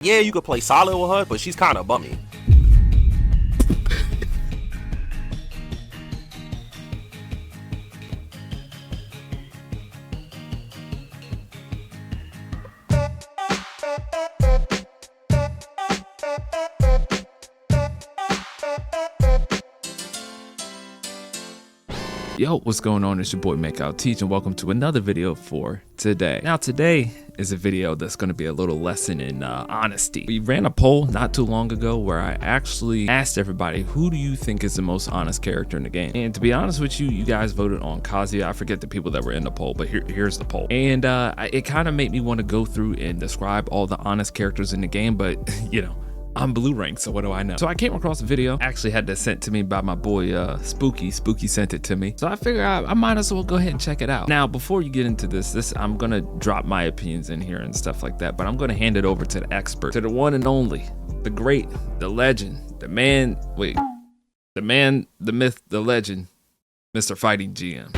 Yeah, you could play solid with her, but she's kind of bummy. Yo, what's going on? It's your boy MAKEOUTTEEJ and welcome to another video for today. Now today is a video that's going to be a little lesson in honesty. We ran a poll not too long ago where I actually asked everybody, who do you think is the most honest character in the game? And to be honest with you, you guys voted on Kazuya. I forget the people that were in the poll, but here's the poll. And it kind of made me want to go through and describe all the honest characters in the game, but you know, I'm blue rank, so what do I know? So I came across a video, actually had that sent to me by my boy Spooky sent it to me. So I figured I might as well go ahead and check it out. Now, before you get into this I'm gonna drop my opinions in here and stuff like that, but I'm gonna hand it over to the expert, to the one and only, the great, the legend, the man, the man, the myth, the legend, Mr. Fighting GM.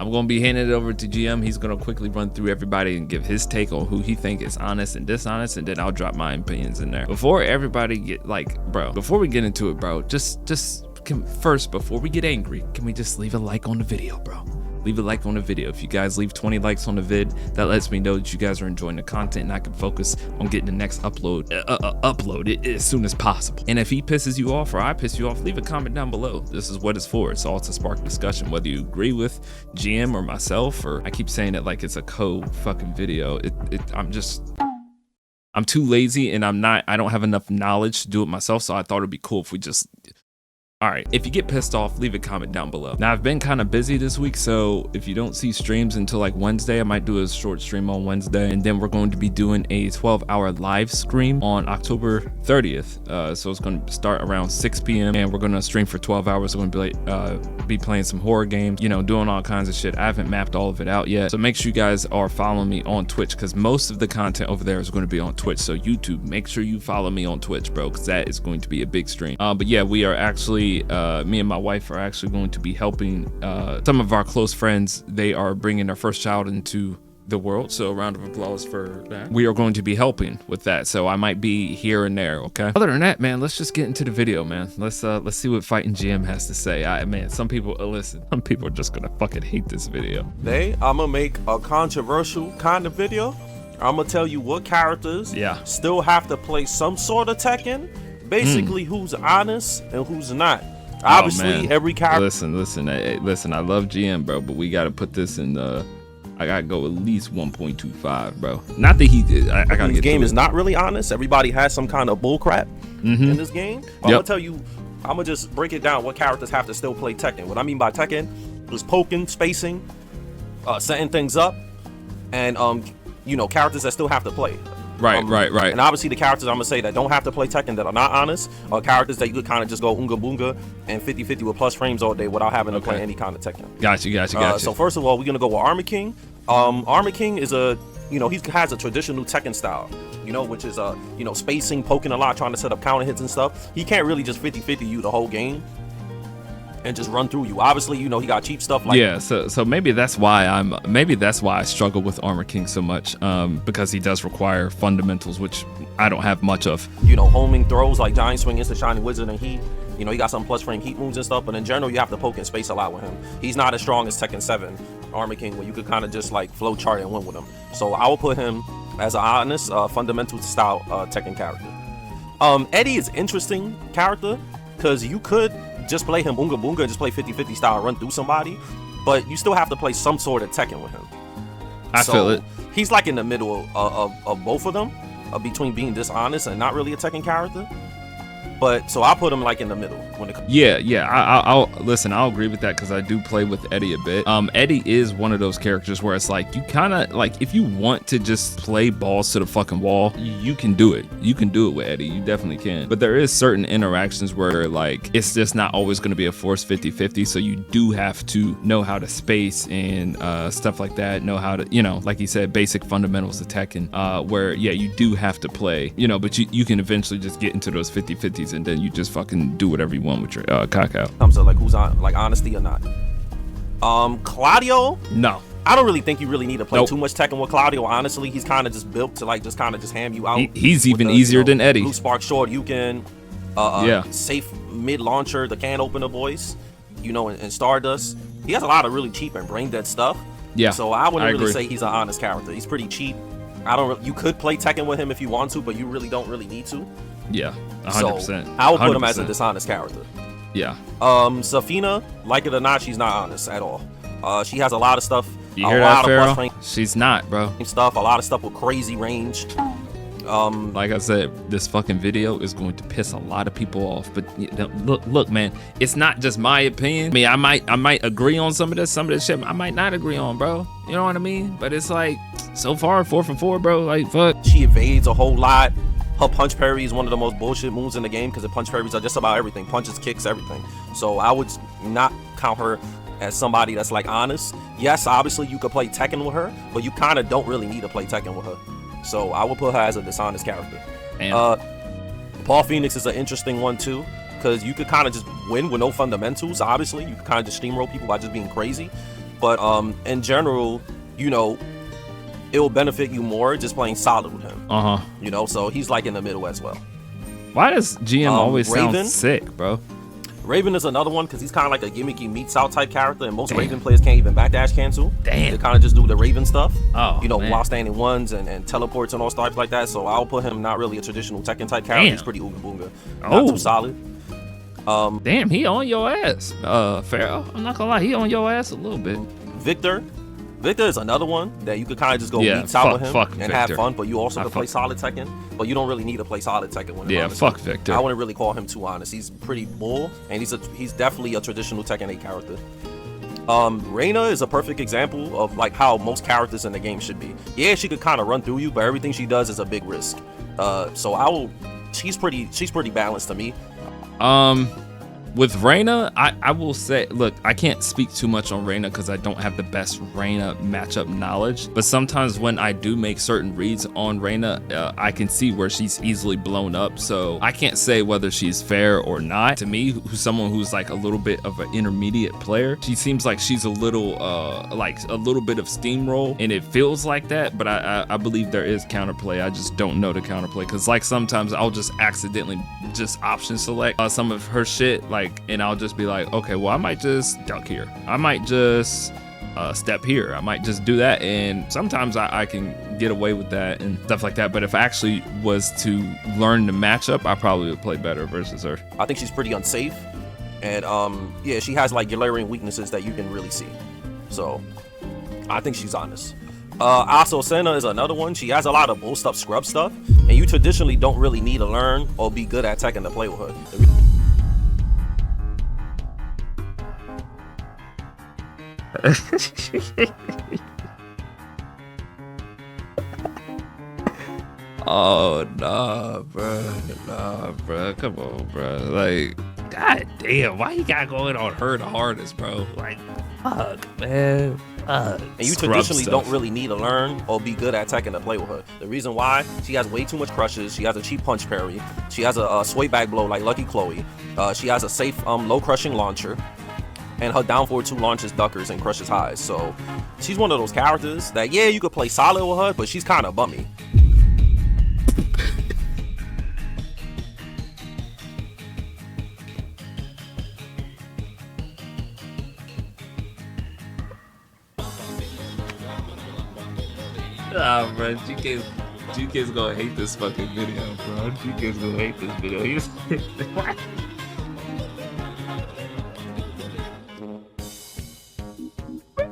I'm gonna be handing it over to GM. He's gonna quickly run through everybody and give his take on who he think is honest and dishonest, and then I'll drop my opinions in there. Before everybody get before we get into it, bro, first, before we get angry, can we just leave a like on the video, bro? Leave a like on the video. If you guys leave 20 likes on the vid, that lets me know that you guys are enjoying the content and I can focus on getting the next upload as soon as possible. And if he pisses you off or I piss you off, leave a comment down below. This is what it's for. It's all to spark discussion, whether you agree with GM or myself, or I keep saying it like it's a fucking video. I'm too lazy and I don't have enough knowledge to do it myself, so I thought it'd be cool if we just... All right, if you get pissed off, leave a comment down below. Now, I've been kind of busy this week, so if you don't see streams until like Wednesday, I might do a short stream on Wednesday, and then we're going to be doing a 12-hour live stream on October 30th. So it's going to start around 6 p.m. and we're going to stream for 12 hours. We're going to be playing some horror games, you know, doing all kinds of shit. I haven't mapped all of it out yet, so make sure you guys are following me on Twitch, because most of the content over there is going to be on Twitch. So YouTube, make sure you follow me on Twitch, bro, because that is going to be a big stream. But yeah, we are actually me and my wife are actually going to be helping some of our close friends. They are bringing their first child into the world, so a round of applause for that. We are going to be helping with that, so I might be here and there. Okay, other than that, man, let's just get into the video, man. Let's see what Fighting GM has to say. Man, some people listen, some people are just gonna fucking hate this video. Today I'm gonna make a controversial kind of video. I'm gonna tell you what characters still have to play some sort of Tekken, basically who's honest and who's not. Obviously, every character. Listen. I love GM, bro, but we gotta put this in the. I gotta go at least 1.25, bro. Not that he did. I gotta this get. Game is not really honest. Everybody has some kind of bullcrap in this game. I'm gonna tell you. I'm gonna just break it down. What characters have to still play Tekken? What I mean by Tekken is poking, spacing, setting things up, and you know, characters that still have to play. Right. And obviously the characters I'm gonna say that don't have to play Tekken, that are not honest, are characters that you could kind of just go unga boonga and 50-50 with plus frames all day without having to play any kind of Tekken. Gotcha. So first of all, we're gonna go with Armor King. Armor King is he has a traditional Tekken style, you know, which is you know, spacing, poking a lot, trying to set up counter hits and stuff. He can't really just 50-50 you the whole game and just run through you. Obviously, you know, he got cheap stuff like so maybe that's why I struggle with Armor King so much, because he does require fundamentals, which I don't have much of. You know, homing throws like Giant Swing, Instant Shining Wizard, and Heat. You know, he got some plus frame heat moves and stuff, but in general, you have to poke and space a lot with him. He's not as strong as Tekken 7 Armor King, where you could kind of just like flow chart and win with him. So I will put him as an honest, fundamental style Tekken character. Eddie is interesting character, because you could just play him Unga Boonga and just play 50-50 style, run through somebody, but you still have to play some sort of Tekken with him. I feel it. He's like in the middle of both of them, between being dishonest and not really a Tekken character. But so I'll put him like in the middle when it comes. I'll listen. I'll agree with that, because I do play with Eddie a bit. Eddie is one of those characters where it's like you kind of like, if you want to just play balls to the fucking wall, you can do it. You can do it with Eddie. You definitely can. But there is certain interactions where like it's just not always going to be a forced 50-50. So you do have to know how to space and stuff like that. Know how to, you know, like you said, basic fundamentals of Tekken. Where you do have to play, you know, but you can eventually just get into those 50-50s. And then you just fucking do whatever you want with your cock out. So like, who's on, like, honesty or not? Claudio? No. I don't really think you really need to play Nope. too much Tekken with Claudio. Honestly, he's kind of just built to like just kind of just ham you out. He's with even the, easier than Eddie. Blue Spark Short, you can safe mid launcher, the can opener voice, you know, and Stardust. He has a lot of really cheap and brain dead stuff. Yeah. So I wouldn't really agree. say he's an honest character. He's pretty cheap. You could play Tekken with him if you want to, but you really don't really need to. Yeah, 100%. So I would put him as a 100%. dishonest character. Yeah. Safina, like it or not, she's not honest at all. She has a lot of stuff. You hear that, Pharaoh? She's not, bro. Stuff, a lot of stuff with crazy range. Like I said, this fucking video is going to piss a lot of people off. But look, man, it's not just my opinion. I mean, I might agree on some of this shit I might not agree on, bro. You know what I mean? But it's like, so far, 4 for 4, bro. Like, fuck. She evades a whole lot. Her punch parry is one of the most bullshit moves in the game because the punch parries are just about everything. Punches, kicks, everything. So I would not count her as somebody that's like honest. Yes, obviously you could play Tekken with her, but you kind of don't really need to play Tekken with her. So I would put her as a dishonest character. Paul Phoenix is an interesting one too, because you could kind of just win with no fundamentals. Obviously, you could kind of just steamroll people by just being crazy. But in general, you know, it will benefit you more just playing solid with him. You know, so he's like in the middle as well. Why does GM always Raven? sound sick, bro? Raven is another one because he's kind of like a gimmicky meets out type character, and most Raven players can't even backdash cancel. Damn. They kind of just do the Raven stuff. Oh, you know, man. while standing ones and teleports and all stuff like that. So I'll put him not really a traditional Tekken type character. Damn. He's pretty ooga boonga. Not too solid. Damn, he on your ass, Pharaoh. I'm not gonna lie, he on your ass a little bit. Victor is another one that you could kind of just go Yeah, meets out with him fuck and Victor. have fun, but you also I could play fuck- solid Tekken, but you don't really need to play solid Tekken with him. Yeah, honestly. fuck Victor. I wouldn't really call him too honest. He's pretty bull, and he's definitely a traditional Tekken 8 character. Reina is a perfect example of like how most characters in the game should be. Yeah, she could kind of run through you, but everything she does is a big risk. So she's pretty balanced to me. With Reina, I will say, look, I can't speak too much on Reina because I don't have the best Reina matchup knowledge. But sometimes when I do make certain reads on Reina, I can see where she's easily blown up. So I can't say whether she's fair or not. To me, who's someone who's like a little bit of an intermediate player, she seems like she's a little bit of steamroll, and it feels like that. But I believe there is counterplay. I just don't know the counterplay because like sometimes I'll just accidentally just option select some of her shit, like, and I'll just be like, okay, well, I might just duck here. I might just step here. I might just do that. And sometimes I can get away with that and stuff like that. But if I actually was to learn the matchup, I probably would play better versus her. I think she's pretty unsafe, and yeah, she has like glaring weaknesses that you can really see. So I think she's honest. Also, Senna is another one. She has a lot of bull stuff, scrub stuff, and you traditionally don't really need to learn or be good at Tekken to play with her. Oh, nah, bro. Come on, bro. Like, god damn, why you gotta go in on her the hardest, bro? Like, fuck, man. Fuck. And you Scrub traditionally stuff. don't really need to learn or be good at Tekken to play with her. The reason why, she has way too much crushes. She has a cheap punch parry. She has a sway back blow like Lucky Chloe. She has a safe low crushing launcher. And her down forward 2 launches duckers and crushes highs. So she's one of those characters that, yeah, you could play solid with her, but she's kind of bummy. Nah, bro, GK's gonna hate this fucking video, bro. GK's gonna hate this video. He's what?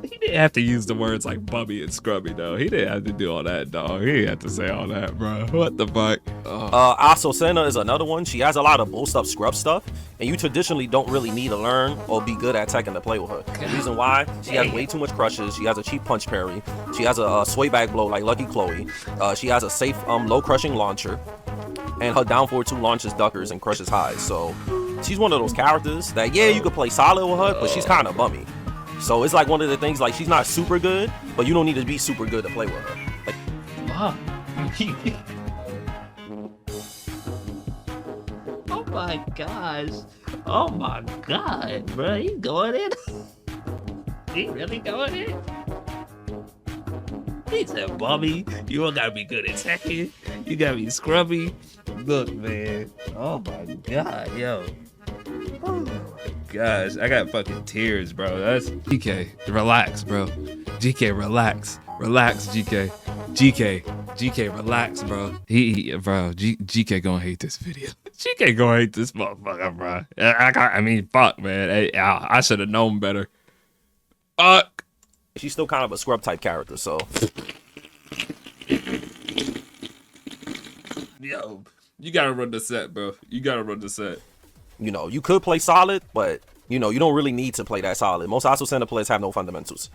He didn't have to use the words like bummy and scrubby, though. He didn't have to do all that, dog. He didn't have to say all that, bro. What the fuck? Also, Senna is another one. She has a lot of bull stuff, scrub stuff, and you traditionally don't really need to learn or be good at Tekken to play with her. The reason why, she has way too much crushes. She has a cheap punch parry. She has a sway back blow like Lucky Chloe. She has a safe low crushing launcher, and her down forward 2 launches duckers and crushes highs. So she's one of those characters that, yeah, you could play solid with her, but she's kind of bummy. So it's like one of the things, like, she's not super good, but you don't need to be super good to play with her. Like, Oh my gosh. Oh my god, bro. He going in? He really going in? He said, Bobby, you don't gotta be good at Tekken. You gotta be scrubby. Look, man. Oh my god, yo. Oh my gosh, I got fucking tears, bro. That's GK, relax, bro. GK, relax. Relax, GK. GK, relax, bro. GK gonna hate this video. GK gonna hate this motherfucker, bro. I mean, fuck, man. Hey, I should have known better. Fuck. She's still kind of a scrub type character, so. Yo, you gotta run the set, bro. You gotta run the set. You know, you could play solid, but, you know, you don't really need to play that solid. Most Asu Center players have no fundamentals.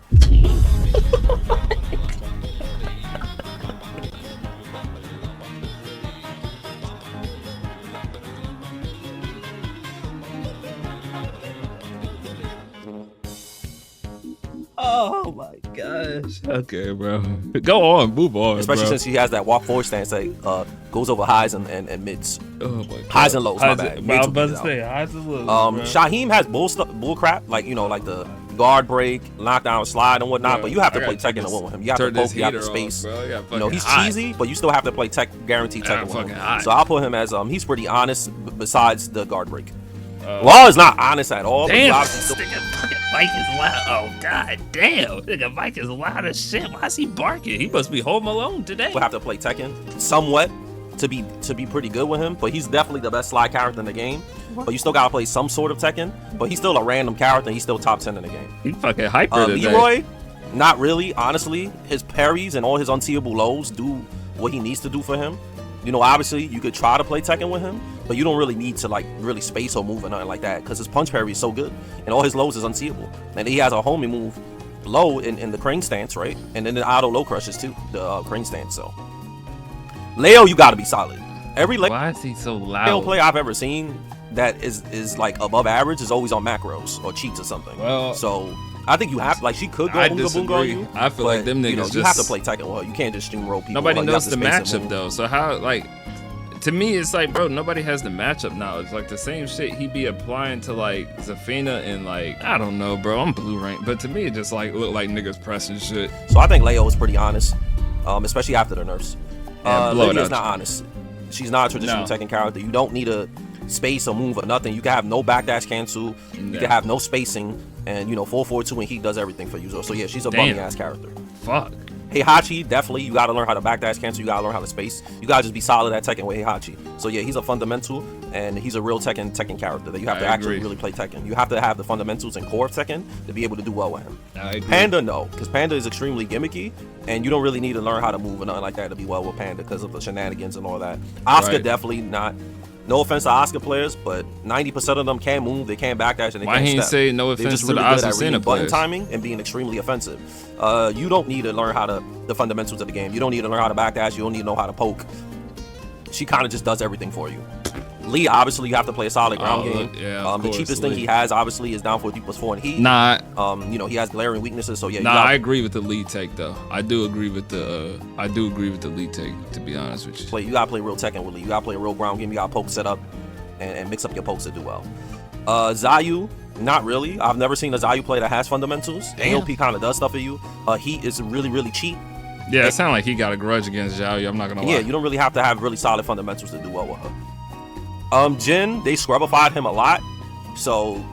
oh my gosh. Okay, bro. Go on, move on, Especially bro. since he has that walk forward stance that goes over highs and mids. Oh my God. Highs and lows, my bad. I Mids was will about be to out. say, highs and lows. Shaheem has bull crap, like, you know, like the guard break, knockdown, slide, and whatnot. Bro, but you have to I play gotta Tekken to turn win with him. You have to turn this poke, you have to heater space. off, bro. I got You know, he's fucking hot. cheesy, but you still have to play guaranteed I got Tekken with fucking him. hot. So I'll put him as he's pretty honest besides the guard break. Law is not honest at all. But you Damn, obviously this still, nigga fucking Mike is loud. Oh, god damn. Nigga Mike is loud as shit. Why is he barking? He must be home alone today. will have to play Tekken somewhat to be pretty good with him. But he's definitely the best slide character in the game. But you still gotta play some sort of Tekken. But he's still a random character. He's still top 10 in the game. He fucking hyper today. Leroy, not really, honestly. His parries and all his unseeable lows do what he needs to do for him. You know, obviously, you could try to play Tekken with him, but you don't really need to, like, really space or move or nothing like that, because his punch parry is so good, and all his lows is unseeable. And he has a homie move low in the crane stance, right? And then the auto low crushes, too, the crane stance, so. Leo, you gotta be solid. Every Leo Why is he so loud? player I've ever seen that is like, above average is always on macros or cheats or something. Well, So I think you have, like, she could go I Bunga Bunga on disagree. you. I feel like but, them niggas you know, just... you have to play Tekken well. You can't just stream roll people. Nobody Like, you have knows to the space and matchup move. though. So how, like, to me, it's like, bro, nobody has the matchup knowledge. Like the same shit he be applying to like Zafina and like, I don't know, bro. I'm blue rank, but to me it just like look like niggas pressing shit. So I think Leo is pretty honest, especially after the nerfs. Yeah, blow it Lydia's out. not honest. She's not a traditional No. Tekken character. You don't need a space or move or nothing. You can have no backdash cancel. You Yeah. can have no spacing, and you know 442 and he does everything for you. So yeah, she's a Damn. bummy ass character. Fuck. Heihachi, definitely, you gotta learn how to backdash cancel, you gotta learn how to space. You gotta just be solid at Tekken with Heihachi. So yeah, he's a fundamental, and he's a real Tekken character that you have to I actually agree. really play Tekken. You have to have the fundamentals and core of Tekken to be able to do well with him. I agree. Panda, no, because Panda is extremely gimmicky, and you don't really need to learn how to move or nothing like that to be well with Panda because of the shenanigans and all that. Asuka, Right. definitely not. No offense to Asuka players, but 90% of them can move, they can backdash, and they Why can he ain't step. say no They're offense just to the really good at Asuka reading button players? timing and being extremely offensive. You don't need to learn how to the fundamentals of the game. You don't need to learn how to backdash. You don't need to know how to poke. She kind of just does everything for you. Lee, obviously, you have to play a solid ground game. yeah, of the course, cheapest thing Lee. he has, obviously, is down 4 and heat. Nah, You know, he has glaring weaknesses, so yeah. you nah, gotta I agree with the lead take though. I do agree with the lead take, to be honest with you. you gotta play real Tekken with Lee. You gotta play a real ground game. You gotta poke set up and mix up your pokes to do well. Zayu, not really. I've never seen a Zayu play that has fundamentals. Damn. AOP kind of does stuff for you. Heat is really, really cheap. Yeah, it sounded like he got a grudge against Zhao. I'm not gonna lie. Yeah, you don't really have to have really solid fundamentals to do well with her. Jin, they scrubified him a lot, so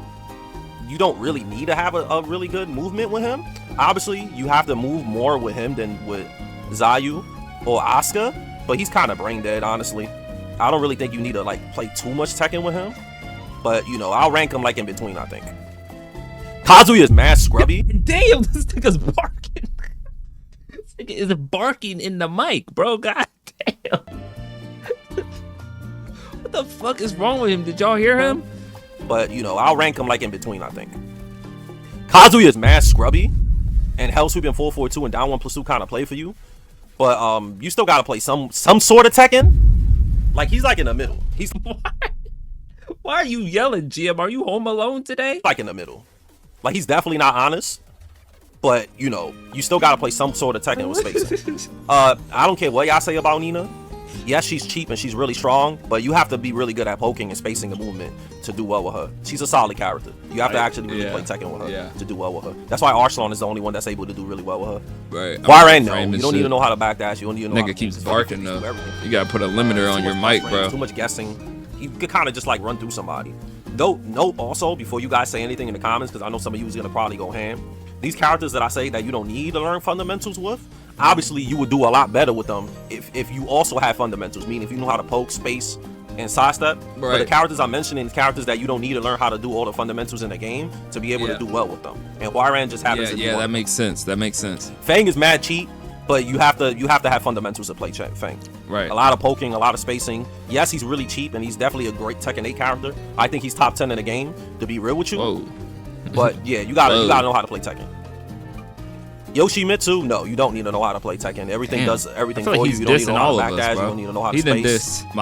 you don't really need to have a really good movement with him. Obviously, you have to move more with him than with Zayu or Asuka, but he's kind of brain dead, honestly. I don't really think you need to like play too much Tekken with him, but you know, I'll rank him like in between, I think. Kazuya is mad scrubby. Damn, this nigga's barking. This nigga is barking in the mic, bro. God damn. What the fuck is wrong with him? Did y'all hear him? But you know, I'll rank him like in between, I think. Kazuya is mad scrubby, and Hell Sweep and 442 and down 1+2 kind of play for you. But you still gotta play some sort of Tekken. Like he's like in the middle. He's Why are you yelling, Jim? Are you home alone today? like in the middle. Like he's definitely not honest. But you know, you still gotta play some sort of Tekken with spacing. I don't care what y'all say about Nina. Yes, she's cheap and she's really strong, but you have to be really good at poking and spacing the movement to do well with her. She's a solid character. You have to actually really play Tekken with her to do well with her. That's why Arslan is the only one that's able to do really well with her. Right. Why no? You don't need to know how to backdash. You don't need to know. Nigga keeps barking though. You gotta put a limiter on your mic, bro. Too much guessing. You could kind of just like run through somebody. Though, note also before you guys say anything in the comments, because I know some of you is gonna probably go ham. These characters that I say that you don't need to learn fundamentals with, obviously you would do a lot better with them if you also have fundamentals, meaning if you know how to poke, space, and sidestep. Right. But the characters I'm mentioning is characters that you don't need to learn how to do all the fundamentals in the game to be able to do well with them. And Huayran just happens to do that makes sense. That makes sense. Fang is mad cheap, but you have to have fundamentals to play Fang. Right. A lot of poking, a lot of spacing. Yes, he's really cheap and he's definitely a great Tekken 8 character. I think he's top 10 in the game, to be real with you. Whoa. But yeah, you gotta know how to play Tekken. Yoshimitsu, no, you don't need to know how to play Tekken. Everything does everything for you. You don't need to know how to backdash. You don't need to know how to space. He done dissed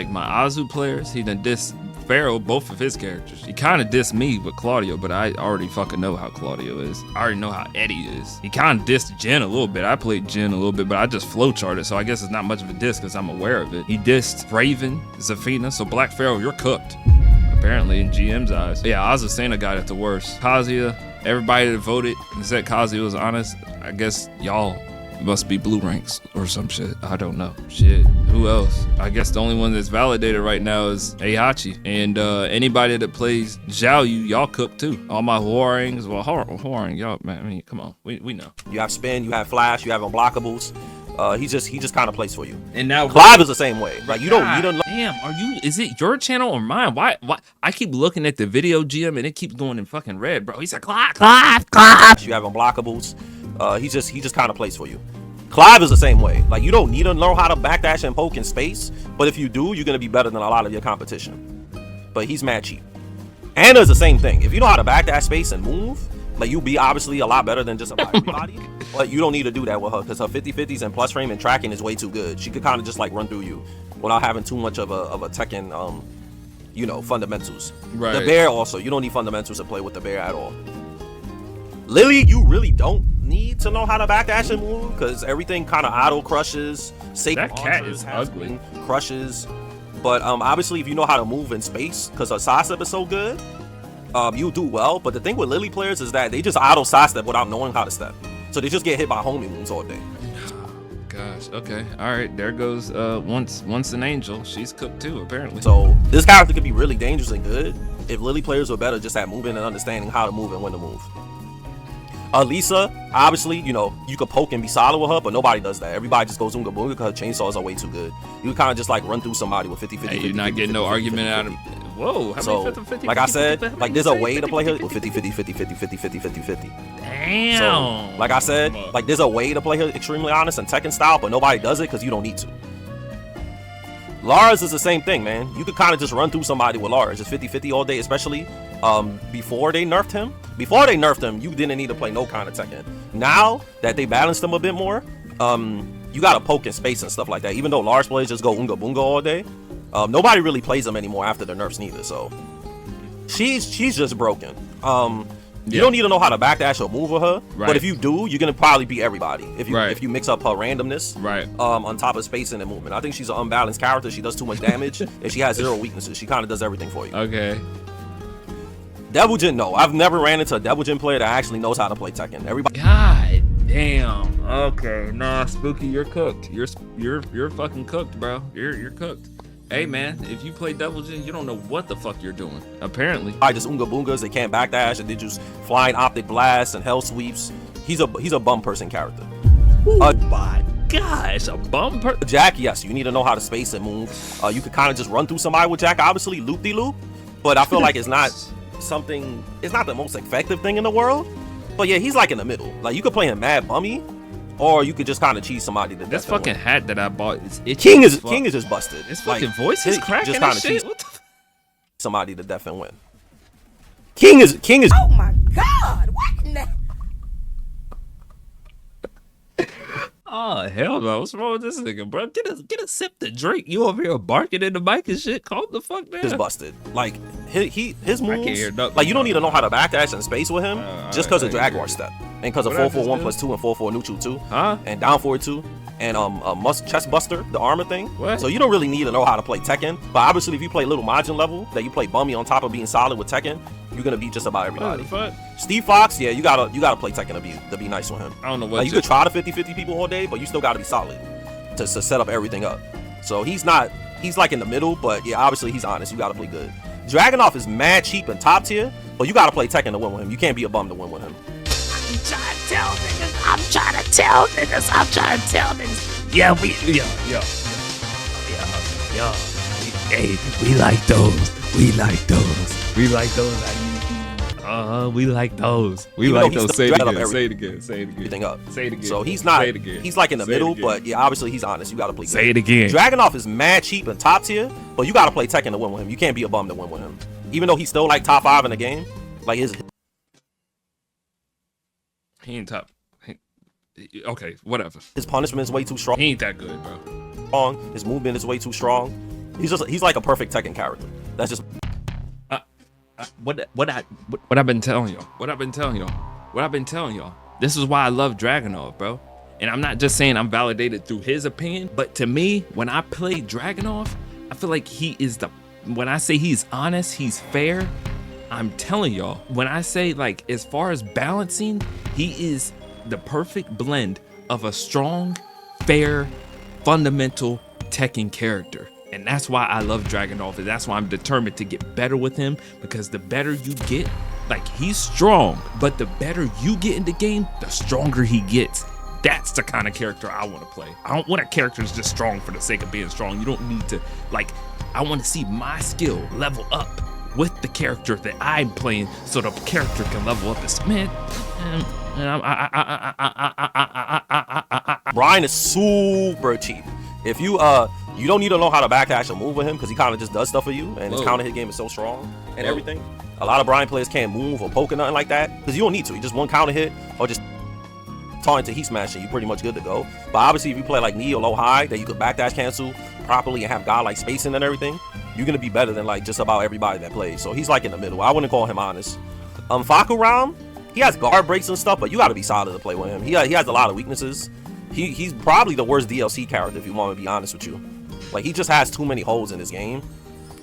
my Azu players. He done dissed Pharaoh, both of his characters. He kind of dissed me with Claudio, but I already fucking know how Claudio is. I already know how Eddie is. He kind of dissed Jin a little bit. I played Jin a little bit, but I just flowcharted, so I guess it's not much of a diss because I'm aware of it. He dissed Raven, Zafina, so Black Pharaoh, you're cooked. Apparently in GM's eyes. Yeah, Azucena got it the worst. Kazuya, everybody that voted and said Kazuya was honest, I guess y'all must be blue ranks or some shit. I don't know. Shit. Who else? I guess the only one that's validated right now is Heihachi. And anybody that plays Zhao Yu, y'all cook too. All my Huarangs, well, Huarang, y'all, man, I mean, come on. We know. You have spin, you have flash, you have unblockables. He just kind of plays for you. And now Clive is the same way. Like you don't. Damn, is it your channel or mine? Why? I keep looking at the video GM and it keeps going in fucking red, bro. He's like Clive. You have unblockables. He just kind of plays for you. Clive is the same way. Like you don't need to know how to backdash and poke in space, but if you do, you're gonna be better than a lot of your competition. But he's mad cheap. Anna's the same thing. If you know how to backdash space and move, like you'll be obviously a lot better than just about everybody. But you don't need to do that with her because her 50-50s and plus frame and tracking is way too good. She could kind of just like run through you without having too much of a Tekken, fundamentals. Right. The bear also, you don't need fundamentals to play with the bear at all. Lily, you really don't need to know how to backdash and move because everything kind of auto crushes. That cat is ugly. Crushes. But obviously if you know how to move in space because her sidestep is so good, you do well. But the thing with Lily players is that they just auto sidestep without knowing how to step. So they just get hit by homing moves all day. Gosh, okay. All right, there goes once an angel. She's cooked too, apparently. So this character could be really dangerous and good if Lily players were better just at moving and understanding how to move and when to move. Lisa, obviously, you could poke and be solid with her, but nobody does that. Everybody just goes Oonga Boonga because her chainsaws are way too good. You kind of just like run through somebody with 50-50. Hey, you're not getting no argument out of me. Whoa, how many 50, like I said, like there's a way to play her with 50-50. Damn. So, like I said, like there's a way to play her extremely honest and Tekken style, but nobody does it because you don't need to. Lars is the same thing, man. You could kind of just run through somebody with Lars, just 50-50 all day, especially before they nerfed him. Before they nerfed him, you didn't need to play no kind of Tekken. Now that they balanced him a bit more, you gotta poke in space and stuff like that. Even though Lars players just go Oonga Boonga all day, nobody really plays them anymore after the nerfs neither. So she's just broken. You don't need to know how to backdash or move with her, but if you do, you're gonna probably beat everybody if you mix up her randomness on top of spacing and movement. I think she's an unbalanced character. She does too much damage and she has 0 weaknesses. She kind of does everything for you. Okay. Devil Jin, no, I've never ran into a Devil Jin player that actually knows how to play Tekken. Everybody. God damn. Okay, nah, Spooky, you're cooked. You're fucking cooked, bro. You're cooked. Hey man, if you play Devil Jin, you don't know what the fuck you're doing. Apparently. I just Oonga Boongas, they can't backdash, and they just flying optic blasts and hell sweeps. He's a bum person character. Oh my gosh, a bum person. Jack, yes, you need to know how to space and move. You could kind of just run through somebody with Jack, obviously loop-de-loop, but I feel like it's not the most effective thing in the world. But yeah, he's like in the middle. Like you could play him mad bummy, or you could just kind of cheese somebody to death. This fucking hat that I bought is itchy. King is just busted. His fucking voice is cracking and shit. What the somebody to death and win. King is. Oh my God! What in the? Oh hell no! What's wrong with this nigga, bro? Get a sip to drink. You over here barking in the mic and shit. Calm the fuck down. Is busted. Like his moves. I can't hear nothing. Like you don't need to know how to backdash and space with him just because of Jaguar step and because of 441 plus 2 and 4-4 neutral 2 and down forward 2. and Chest Buster, the armor thing. What? So you don't really need to know how to play Tekken. But obviously, if you play Little Majin level, that you play Bummy on top of being solid with Tekken, you're gonna beat just about everybody. What? Steve Fox, yeah, you gotta play Tekken to be nice with him. I don't know what. Like, you could try to 50-50 people all day, but you still gotta be solid to set up everything up. So he's like in the middle, but yeah, obviously he's honest. You gotta play good. Dragunov is mad cheap and top tier, but you gotta play Tekken to win with him. You can't be a bum to win with him. I'm trying to tell niggas. Yeah, hey, we like those. We like those. We like those. We like those. We Even like though he's those. still Say it dread up again. every- Say it again. Say it again. Everything up. Say it again. So he's not. Say it again. He's like in the Say it middle, again. but yeah, obviously he's honest. You gotta play good. Say it again. Dragunov is mad cheap and top tier, but you gotta play Tekken to win with him. You can't be a bum to win with him. Even though he's still like top 5 in the game, like He ain't top. Okay, whatever. his punishment is way too strong. He ain't that good, bro. His movement is way too strong. He's like a perfect Tekken character. That's just What I've been telling y'all. This is why I love Dragunov, bro. And I'm not just saying I'm validated through his opinion, but to me, when I play Dragunov, I feel like when I say he's honest, he's fair, I'm telling y'all, when I say, like, as far as balancing, he is the perfect blend of a strong, fair, fundamental Tekken character. And that's why I love Dragunov, and that's why I'm determined to get better with him, because the better you get, like, he's strong, but the better you get in the game, the stronger he gets. That's the kind of character I want to play. I don't want a character that's just strong for the sake of being strong. You don't need to, like, I want to see my skill level up with the character that I'm playing, so the character can level up. Brian is super cheap. If you don't need to know how to backdash or move with him, because he kind of just does stuff for you, and his counter hit game is so strong and everything. A lot of Brian players can't move or poke or nothing like that, because you don't need to. You just one counter hit or just taunt into heat smash and you're pretty much good to go. But obviously, if you play like knee or low high, that you could backdash cancel properly and have godlike spacing and everything, you're gonna be better than like just about everybody that plays. So he's like in the middle. I wouldn't call him honest. Fakuram, he has guard breaks and stuff, but you got to be solid to play with him. He has a lot of weaknesses. He's probably the worst DLC character, if you want to be honest with you. Like, he just has too many holes in his game,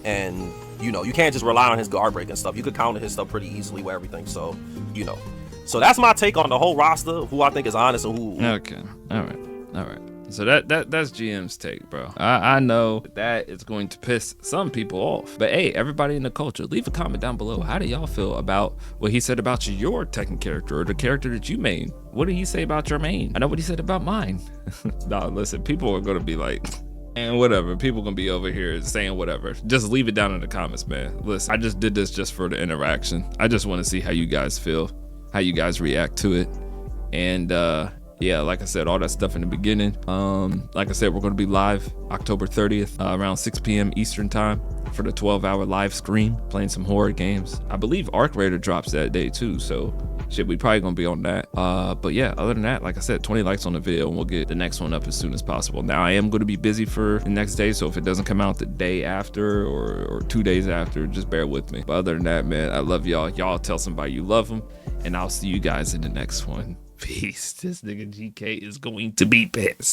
and you know, you can't just rely on his guard break and stuff. You could counter his stuff pretty easily with everything. So, you know, so that's my take on the whole roster, who I think is honest and who. Okay, all right. So that's GM's take, bro. I know that is going to piss some people off, but hey, everybody in the culture, leave a comment down below. How do y'all feel about what he said about your Tekken character, or the character that you main? What did he say about your main? I know what he said about mine. Nah, listen, people are gonna be like, and whatever. People gonna be over here saying whatever. Just leave it down in the comments, man. Listen, I just did this just for the interaction. I just want to see how you guys feel, how you guys react to it, and yeah, like I said, all that stuff in the beginning. Like I said, we're going to be live October 30th, around 6 p.m. Eastern time for the 12-hour live stream, playing some horror games. I believe Arc Raider drops that day too, so shit, we probably going to be on that. But yeah, other than that, like I said, 20 likes on the video, and we'll get the next one up as soon as possible. Now, I am going to be busy for the next day, so if it doesn't come out the day after or 2 days after, just bear with me. But other than that, man, I love y'all. Y'all tell somebody you love them, and I'll see you guys in the next one. Peace. This nigga GK is going to be pissed.